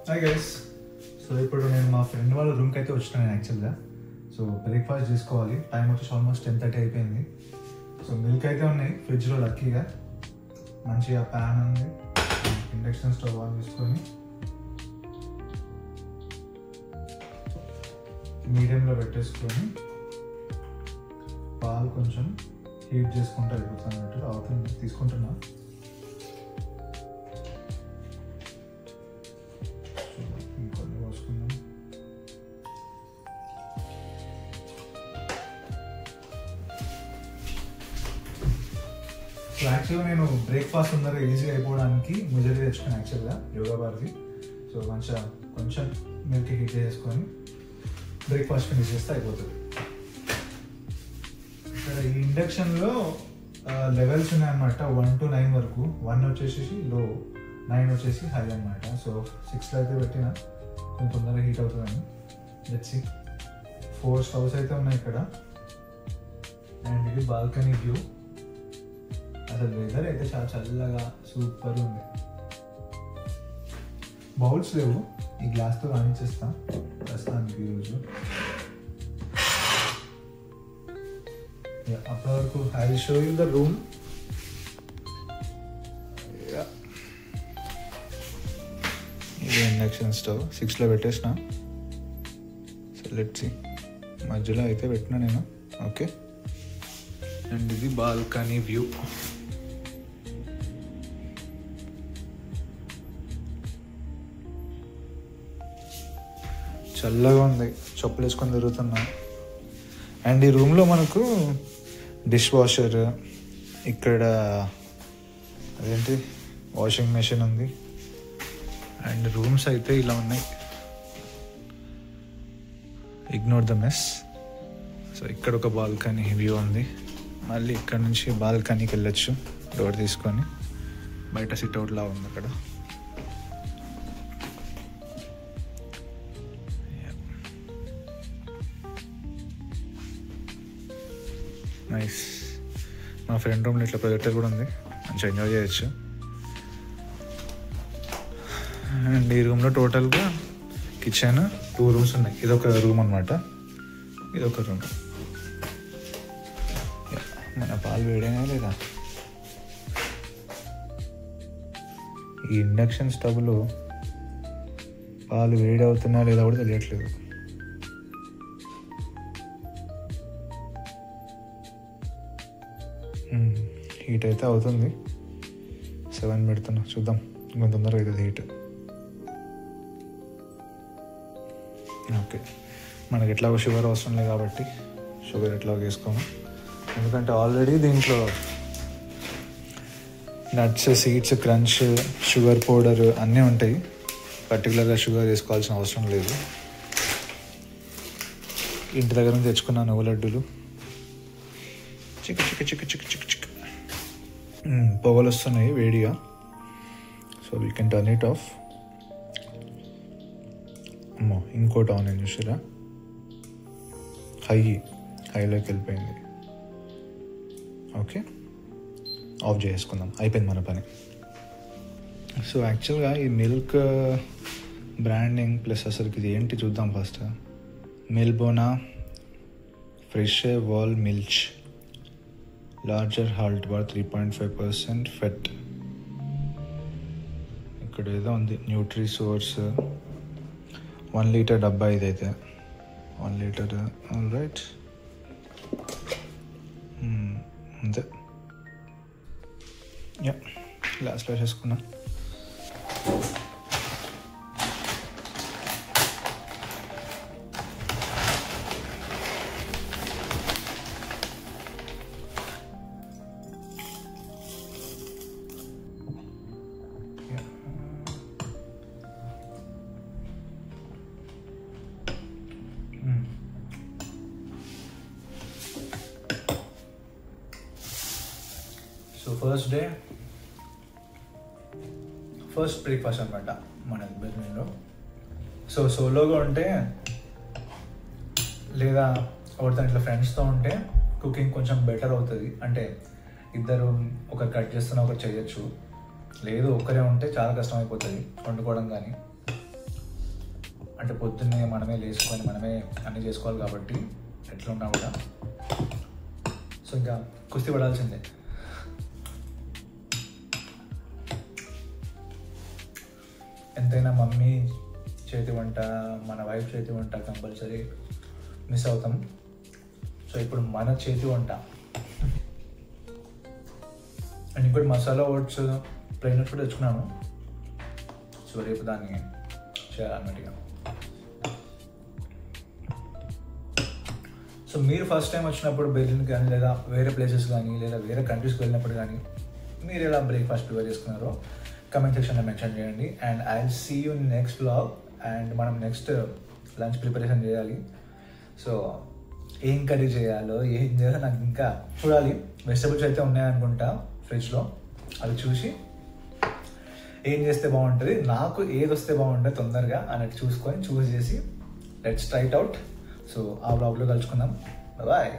Hi guys. So ఇప్పుడు నేను మా ఫ్రెండ్ వాళ్ళ రూమ్కి అయితే వచ్చినాను యాక్చువల్గా. సో బ్రేక్ఫాస్ట్ చేసుకోవాలి. టైం వచ్చేసి ఆల్మోస్ట్ 10:30 అయిపోయింది. సో మిల్క్ అయితే ఉన్నాయి ఫ్రిడ్జ్లో లక్కీగా. మంచిగా ప్యాన్ ఉంది, ఇండక్షన్ స్టవ్ ఆన్ చేసుకొని మీడియంలో పెట్టేసుకొని పాలు కొంచెం హీట్ చేసుకుంటూ అయిపోతాను అన్నట్టు అవుతుంది. తీసుకుంటున్నా. ఇంకొన్ని పోసుకుందాం. సో యాక్చువల్గా నేను బ్రేక్ఫాస్ట్ తొందరగా ఈజీగా అయిపోవడానికి ముజరీ తెచ్చుకున్నాను యాక్చువల్గా యోగా బార్ది. సో మంచిగా కొంచెం మిల్క్ హీట్ చేసుకొని బ్రేక్ఫాస్ట్ ఫినిష్ చేస్తే అయిపోతుంది. ఇక్కడ ఈ ఇండక్షన్లో లెవెల్స్ ఉన్నాయన్నమాట. 1 to 9 వరకు. 1 వచ్చేసి లో, 9 వచ్చేసి హై అనమాట. సో 6లో అయితే పెట్టిన కొంచెం తొందరగా హీట్ అవుతుందని. Let's see. 4 స్టవ్స్ అయితే ఉన్నాయి ఇక్కడ. అండ్ ఇది బాల్కనీ వ్యూ. అసలు వెదర్ అయితే చాలా చల్లగా సూపర్ ఉంది. బౌల్స్ లేవు, ఈ గ్లాస్తో కానిచ్చేస్తాం ప్రస్తుతానికి ఈరోజు. అప్పటి వరకు I will show you the room. ఇది ఇండక్షన్ స్టవ్ 6లో పెట్టేసిన. So let's see. మధ్యలో అయితే పెట్టినా నేను. ఓకే. అండ్ ఇది బాల్కనీ వ్యూ. చల్లగా ఉంది, చెప్పులు వేసుకొని తిరుగుతున్నా. అండ్ ఈ రూమ్లో మనకు డిష్ వాషర్, ఇక్కడ అదేంటి వాషింగ్ మెషిన్ ఉంది. అండ్ రూమ్స్ అయితే ఇలా ఉన్నాయి. Ignore the mess. సో ఇక్కడ ఒక బాల్కనీ వ్యూ ఉంది. మళ్ళీ ఇక్కడ నుంచి బాల్కనీకి వెళ్ళొచ్చు డోర్ తీసుకొని. బయట సిట్అవుట్లా ఉంది అక్కడ. నైస్. మా ఫ్రెండ్ రూమ్లో ఇట్లా ప్రొజెక్టర్ కూడా ఉంది, మంచిగా ఎంజాయ్ చేయొచ్చు. అండ్ ఈ రూమ్లో టోటల్గా కిచెన్ 2 రూమ్స్ ఉన్నాయి. ఇదొక రూమ్ అనమాట, ఇదొక రూమ్. మన పాలు వేడైనా లేదా? ఈ ఇండక్షన్ స్టవ్లో పాలు వేడి అవుతున్నా లేదా కూడా తెలియట్లేదు. హీట్ అయితే అవుతుంది. 7 పెడుతున్నా, చూద్దాం ఇంకొంత తొందరగా అవుతుంది హీట్. ఓకే. మనకి ఎట్లాగో షుగర్ అవసరం లేదు కాబట్టి షుగర్ ఎట్లాగో వేసుకోము. ఎందుకంటే ఆల్రెడీ దీంట్లో nuts, seeds, crunch, sugar powder అన్నీ ఉంటాయి. పర్టికులర్గా షుగర్ వేసుకోవాల్సిన అవసరం లేదు. ఇంటి దగ్గర నుంచి తెచ్చుకున్న నువ్వు లడ్డూలు. చిక్ చిక్ చిక్ చిక్ చిక్ చిక్ పొగలు వస్తున్నాయి వేడిగా. So we can turn it of. అమ్మో, ఇంకోటి ఆన్ అయింది చూసారా? హైలోకి వెళ్ళిపోయింది. ఓకే, ఆఫ్ చేసుకుందాం. అయిపోయింది మన పని. సో యాక్చువల్గా ఈ మిల్క్ బ్రాండింగ్ ప్లస్ అసలుకి ఇది ఏంటి చూద్దాం ఫస్ట్. మిల్బోనా ఫ్రెష్ వాల్ మిల్చ్ లార్జర్ హాల్ట్ బార్ 3.5% ఫెట్. ఇక్కడ ఏదో ఉంది న్యూట్రీ సోర్స్. 1 లీటర్ డబ్బా ఇదైతే. 1 లీటర్. ఆల్ రైట్, అంతే. గ్లాస్లో వేసేసుకున్నా. సో ఫస్ట్ బ్రేక్ఫాస్ట్ అనమాట మన బిజినెస్లో. సో సోలోగా ఉంటే లేదా ఎవరితో ఇట్లా ఫ్రెండ్స్తో ఉంటే కుకింగ్ కొంచెం బెటర్ అవుతుంది. అంటే ఇద్దరు ఒకరు కట్ చేస్తున్నా ఒకరు చేయొచ్చు. లేదు ఒక్కరే ఉంటే చాలా కష్టం అయిపోతుంది వండుకోవడం. కానీ అంటే పొద్దున్నే మనమే లేచుకొని మనమే అన్నీ చేసుకోవాలి కాబట్టి ఎట్లా ఉన్నా కూడా సో ఇంకా కుస్తీ పడాల్సిందే. ఎంతైనా మమ్మీ చేతి వంట, మన వైఫ్ చేతి వంట కంపల్సరీ మిస్ అవుతాం. సో ఇప్పుడు మన చేతి వంట. అండ్ ఇంకోటి మసాలా ఓట్స్ ప్లెయిన్ ఓట్స్ కూడా తెచ్చుకున్నాను. సో రేపు దాన్ని చేయాలన్నట్టుగా. సో మీరు ఫస్ట్ టైం వచ్చినప్పుడు బెర్లిన్ కానీ లేదా వేరే ప్లేసెస్ కానీ లేదా వేరే కంట్రీస్కి వెళ్ళినప్పుడు కానీ మీరు ఎలా బ్రేక్ఫాస్ట్ ప్రిపేర్ చేసుకున్నారో కమెంట్ సెక్షన్లో మెన్షన్ చేయండి. And I will see you next vlog. And మనం నెక్స్ట్ లంచ్ ప్రిపరేషన్ చేయాలి. సో ఏం కర్రీ చేయాలో ఏం చేయాలో నాకు ఇంకా చూడాలి. వెజిటబుల్స్ అయితే ఉన్నాయనుకుంటా ఫ్రిడ్జ్లో, అవి చూసి ఏం చేస్తే బాగుంటుంది, నాకు ఏది వస్తే బాగుంటుంది తొందరగా అన్నట్టు చూసుకొని చూస్ చేసి let's try it out. So ఆ వ్లాగ్లో కలుసుకుందాం. బాయ్.